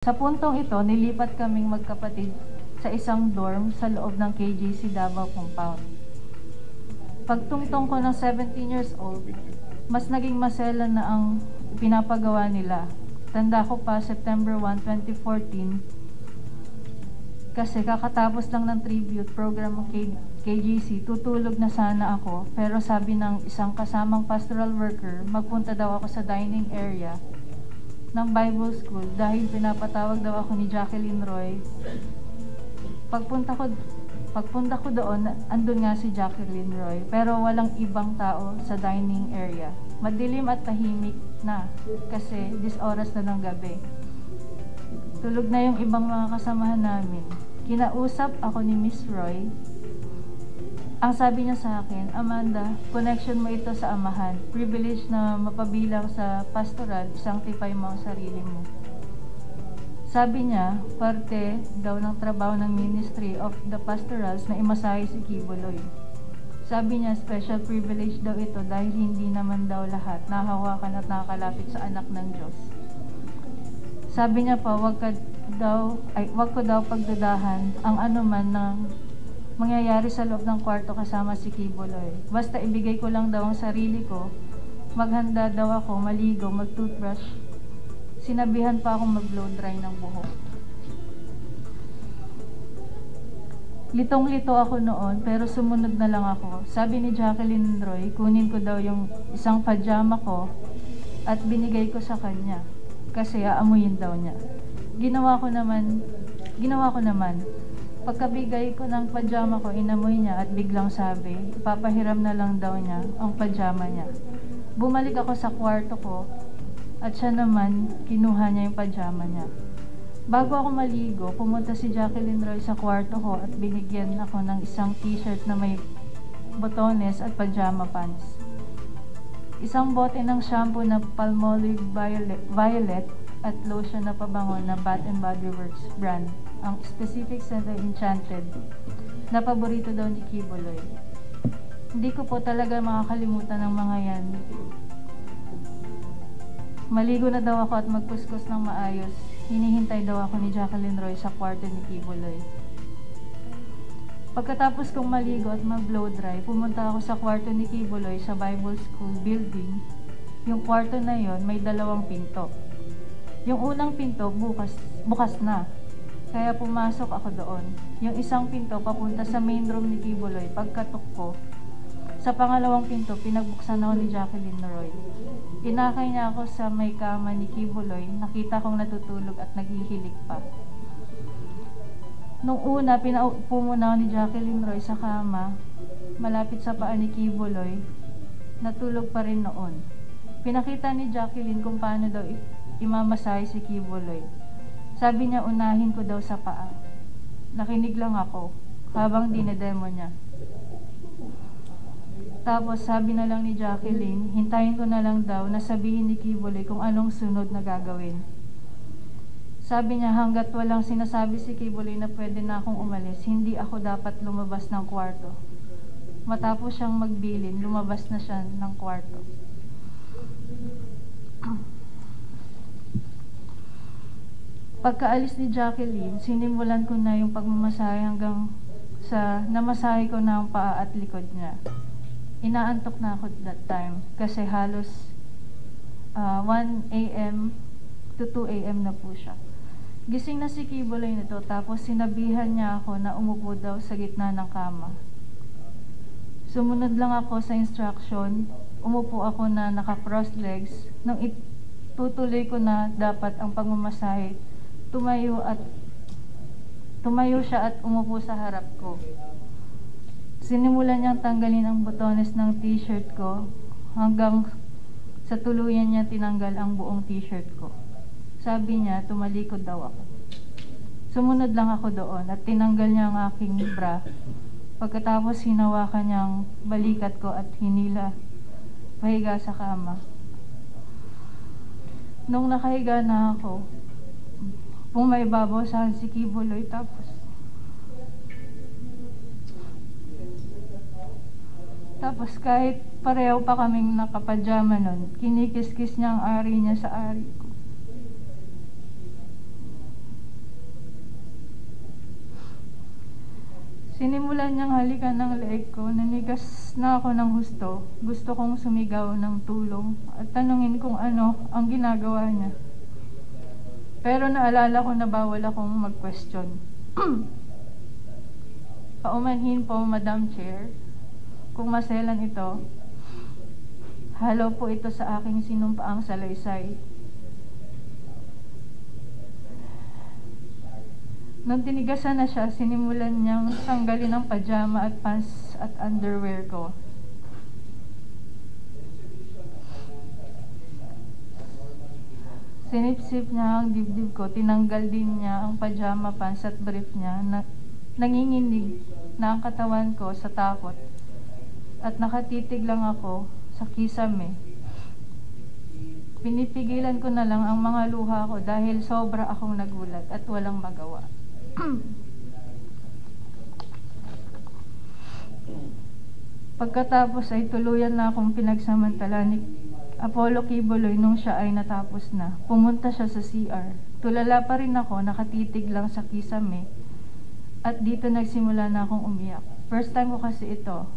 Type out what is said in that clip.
Sa puntong ito, nilipat kaming magkapatid sa isang dorm sa loob ng KJC Davao Compound. Pagtungtong ko ng 17 years old, mas naging masela na ang pinapagawa nila. Tanda ko pa, September 1, 2014, kasi kakatapos lang ng tribute program ng KJC, tutulog na sana ako, pero sabi ng isang kasamang pastoral worker, magpunta daw ako sa dining area ng Bible School dahil pinapatawag daw ako ni Jacqueline Roy. Pagpunta ko doon, andun nga si Jacqueline Roy, pero walang ibang tao sa dining area. Madilim at tahimik na kasi oras na ng gabi. Tulog na yung ibang mga kasamahan namin. Kinausap ako ni Miss Roy. Ang sabi niya sa akin, Amanda, connection mo ito sa amahan. Privilege na mapabilang sa pastoral, sanctify mo ang sarili mo. Sabi niya, parte daw ng trabaho ng Ministry of the Pastorals na imasahe si Kibuloy. Sabi niya, special privilege daw ito dahil hindi naman daw lahat nahawakan at nakakalapit sa anak ng Diyos. Sabi niya pa, wag ko daw pagdudahan ang anuman ng mangyayari sa loob ng kwarto kasama si Kibuloy. Basta ibigay ko lang daw ang sarili ko, maghanda daw ako, maligo, mag-toothbrush. Sinabihan pa akong mag-blow dry ng buhok. Litong-lito ako noon, pero sumunod na lang ako. Sabi ni Jacqueline Roy, kunin ko daw yung isang pajama ko at binigay ko sa kanya kasi aamuyin daw niya. Ginawa ko naman. Pagkabigay ko ng pajama ko, inamoy niya at biglang sabi, ipapahiram na lang daw niya ang pajama niya. Bumalik ako sa kwarto ko at siya naman kinuha niya yung pajama niya. Bago ako maligo, pumunta si Jacqueline Roy sa kwarto ko at binigyan ako ng isang t-shirt na may botones at pajama pants. Isang bote ng shampoo na Palmolive Violet at lotion na pabango na Bath & Body Works brand. Ang specific scent ay Enchanted, na paborito daw ni Kibuloy. Hindi ko po talaga makakalimutan ng mga yan. Maligo na daw ako at magkuskus ng maayos. Hinihintay daw ako ni Jacqueline Roy sa kwarto ni Kibuloy. Pagkatapos kong maligo at mag-blow dry, pumunta ako sa kwarto ni Kibuloy sa Bible School building. Yung kwarto na yon may 2 pinto. Yung unang pinto bukas na. Kaya pumasok ako doon. Yung isang pinto papunta sa main room ni Kibuloy. Pagkatok ko, sa pangalawang pinto, pinagbuksan ako ni Jacqueline Roy. Inakay niya ako sa may kama ni Kibuloy. Nakita kong natutulog at naghihilig pa. Nung una, pinaupo muna ako ni Jacqueline Roy sa kama, malapit sa paa ni Kibuloy. Natulog pa rin noon. Pinakita ni Jacqueline kung paano daw imamasahe si Kibuloy. Sabi niya unahin ko daw sa paa. Nakinig lang ako habang dinedemo niya. Tapos sabi na lang ni Jacqueline, hintayin ko na lang daw na sabihin ni Kibuloy kung anong sunod na gagawin. Sabi niya hanggat walang sinasabi si Kibuloy na pwede na akong umalis, hindi ako dapat lumabas ng kwarto. Matapos siyang magbilin, lumabas na siya ng kwarto. Pagkaalis ni Jacqueline, sinimulan ko na yung pagmamasahe hanggang sa namasahe ko na ang paa at likod niya. Inaantok na ako that time kasi halos 1 a.m. to 2 a.m. na po siya. Gising na si Kibuloy nito tapos sinabihan niya ako na umupo daw sa gitna ng kama. Sumunod lang ako sa instruction, umupo ako na naka-cross legs. Nung itutuloy ko na dapat ang pagmamasahe, tumayo siya at umupo sa harap ko. Sinimulan niyang tanggalin ang botones ng t-shirt ko hanggang sa tuluyan niya tinanggal ang buong t-shirt ko. Sabi niya, tumalikod daw ako. Sumunod lang ako doon at tinanggal niya ang aking bra. Pagkatapos hinawakan niyang balikat ko at hinila pahiga sa kama. Nung nakahiga na ako, pumaibabaw sa si Kibuloy tapos kahit pareho pa kaming nakapajama nun, kinikis-kis niya ang ari niya sa ari ko. Sinimulan niyang halikan ng leeg ko, nanigas na ako ng husto. Gusto kong sumigaw ng tulong at tanungin kung ano ang ginagawa niya. Pero naalala ko na bawal akong mag-question. Paumanhin po, Madam Chair, kung maselan ito, halo po ito sa aking sinumpaang salaysay. Nung tinigasan na siya, sinimulan niyang tanggalin ang pajama at pants at underwear ko. Sinipsip niya ang dibdib ko, tinanggal din niya ang pajama pants at brief niya. Nanginginig na ang katawan ko sa takot at nakatitig lang ako sa kisame. Pinipigilan ko na lang ang mga luha ko dahil sobra akong nagulat at walang magawa. Pagkatapos ay tuluyan na akong pinagsamantala ni Apollo Kibuloy nung siya ay natapos na. Pumunta siya sa CR. Tulala pa rin ako, nakatitig lang sa kisame. At dito nagsimula na akong umiyak. First time ko kasi ito.